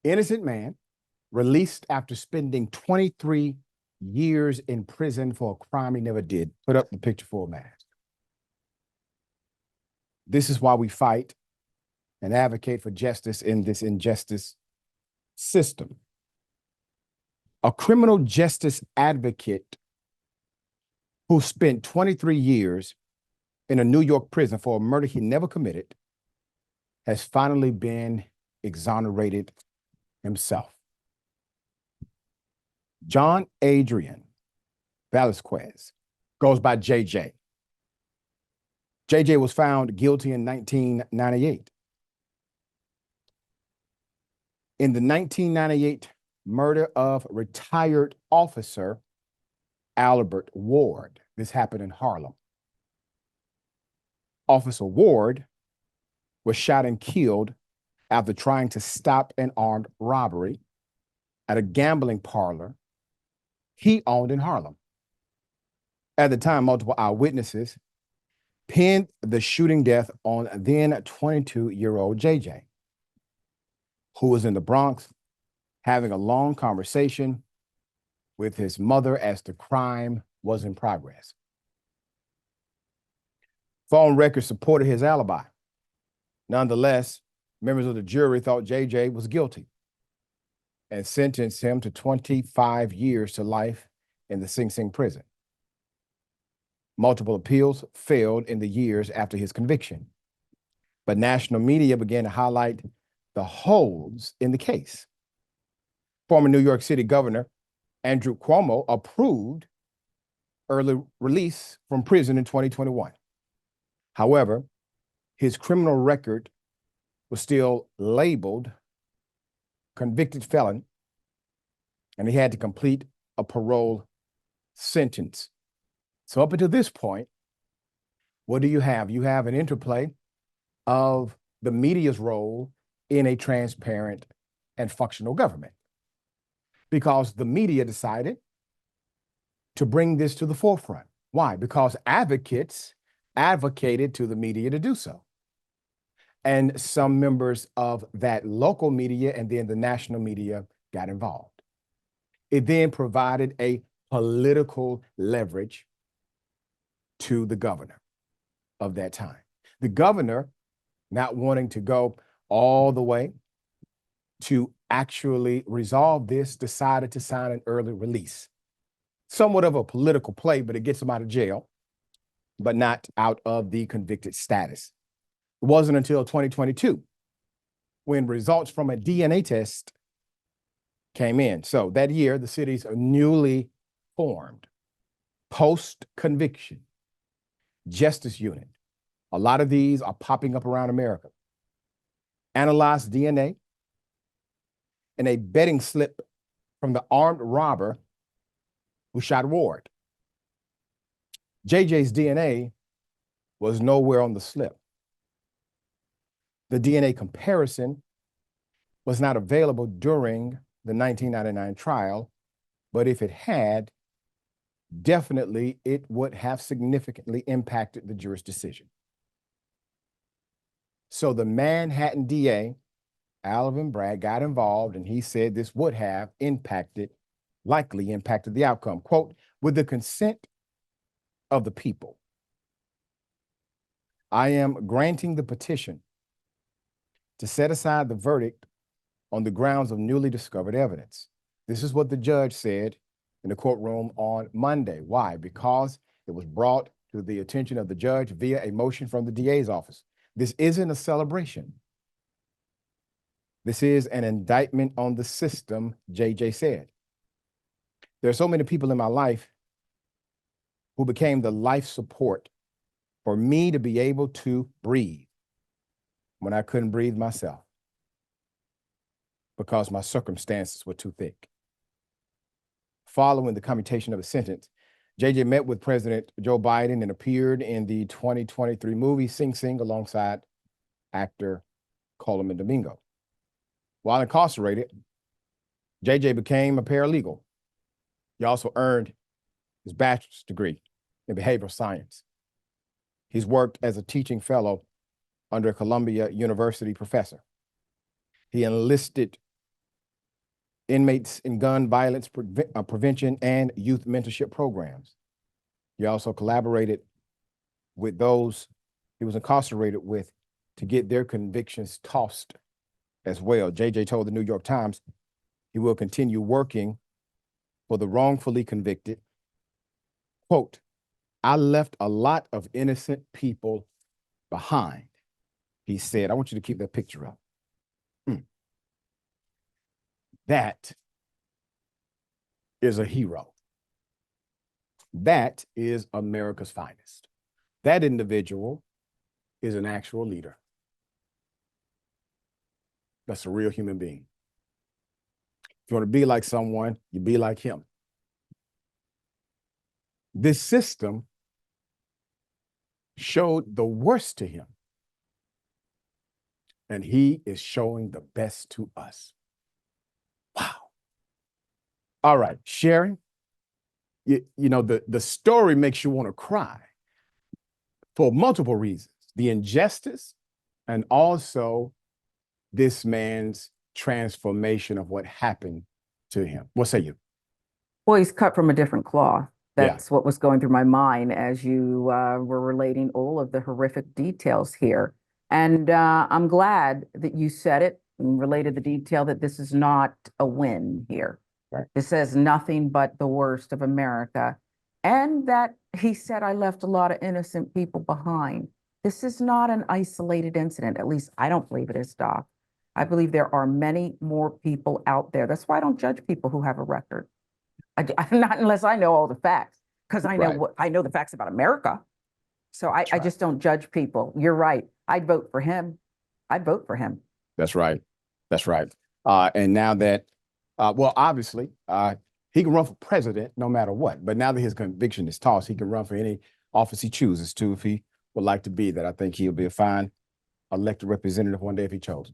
Innocent man released after spending 23 years in prison for a crime he never did. Put up the picture for a mask. This is why we fight and advocate for justice in this injustice system. A criminal justice advocate who spent 23 years in a New York prison for a murder he never committed has finally been exonerated himself. Jon-Adrian Velazquez goes by JJ. JJ was found guilty in 1998. In the 1998 murder of retired officer Albert Ward. This happened in Harlem. Officer Ward was shot and killed after trying to stop an armed robbery at a gambling parlor he owned in Harlem. At the time, multiple eyewitnesses pinned the shooting death on then 22-year-old JJ, who was in the Bronx having a long conversation with his mother as the crime was in progress. Phone records supported his alibi. Nonetheless, members of the jury thought JJ was guilty and sentenced him to 25 years to life in the Sing Sing prison. Multiple appeals failed in the years after his conviction, but national media began to highlight the holes in the case. Former New York City Governor Andrew Cuomo approved early release from prison in 2021. However, his criminal record was still labeled convicted felon, and he had to complete a parole sentence. So up until this point, what do you have? You have an interplay of the media's role in a transparent and functional government, because the media decided to bring this to the forefront. Why? Because advocates advocated to the media to do so. And some members of that local media and then the national media got involved. It then provided a political leverage to the governor of that time. The governor, not wanting to go all the way to actually resolve this, decided to sign an early release. Somewhat of a political play, but it gets him out of jail, but not out of the convicted status. It wasn't until 2022 when results from a DNA test came in. So that year, the city's newly formed post-conviction justice unit, a lot of these are popping up around America, analyzed DNA and a betting slip from the armed robber who shot Ward. JJ's DNA was nowhere on the slip. The DNA comparison was not available during the 1999 trial, but if it had, definitely it would have significantly impacted the juror's decision. So the Manhattan DA, Alvin Bragg, got involved, and he said this would have likely impacted the outcome. Quote, with the consent of the people, I am granting the petition to set aside the verdict on the grounds of newly discovered evidence. This is what the judge said in the courtroom on Monday. Why? Because it was brought to the attention of the judge via a motion from the DA's office. This isn't a celebration. This is an indictment on the system, JJ said. There are so many people in my life who became the life support for me to be able to breathe when I couldn't breathe myself because my circumstances were too thick. Following the commutation of a sentence, JJ met with President Joe Biden and appeared in the 2023 movie Sing Sing alongside actor Coleman Domingo. While incarcerated, JJ became a paralegal. He also earned his bachelor's degree in behavioral science. He's worked as a teaching fellow under a Columbia University professor. He enlisted inmates in gun violence prevention and youth mentorship programs. He also collaborated with those he was incarcerated with to get their convictions tossed as well. JJ told the New York Times he will continue working for the wrongfully convicted. Quote, I left a lot of innocent people behind, he said. I want you to keep that picture up. That is a hero. That is America's finest. That individual is an actual leader. That's a real human being. If you want to be like someone, you be like him. This system showed the worst to him, and he is showing the best to us. Wow. All right, Sharon, you know, the story makes you want to cry for multiple reasons. The injustice and also this man's transformation of what happened to him. What say you? Well, he's cut from a different cloth. That's what was going through my mind as you were relating all of the horrific details here. And I'm glad that you said it and related the detail that this is not a win here. Right. This says nothing but the worst of America. And that he said, I left a lot of innocent people behind. This is not an isolated incident. At least I don't believe it is, Doc. I believe there are many more people out there. That's why I don't judge people who have a record. Not unless I know all the facts, because I know I know the facts about America. So I just don't judge people. You're right. I'd vote for him. I'd vote for him. That's right. That's right. And now that, well, obviously, he can run for president no matter what. But now that his conviction is tossed, he can run for any office he chooses to if he would like to be that. I think he'll be a fine elected representative one day if he chose.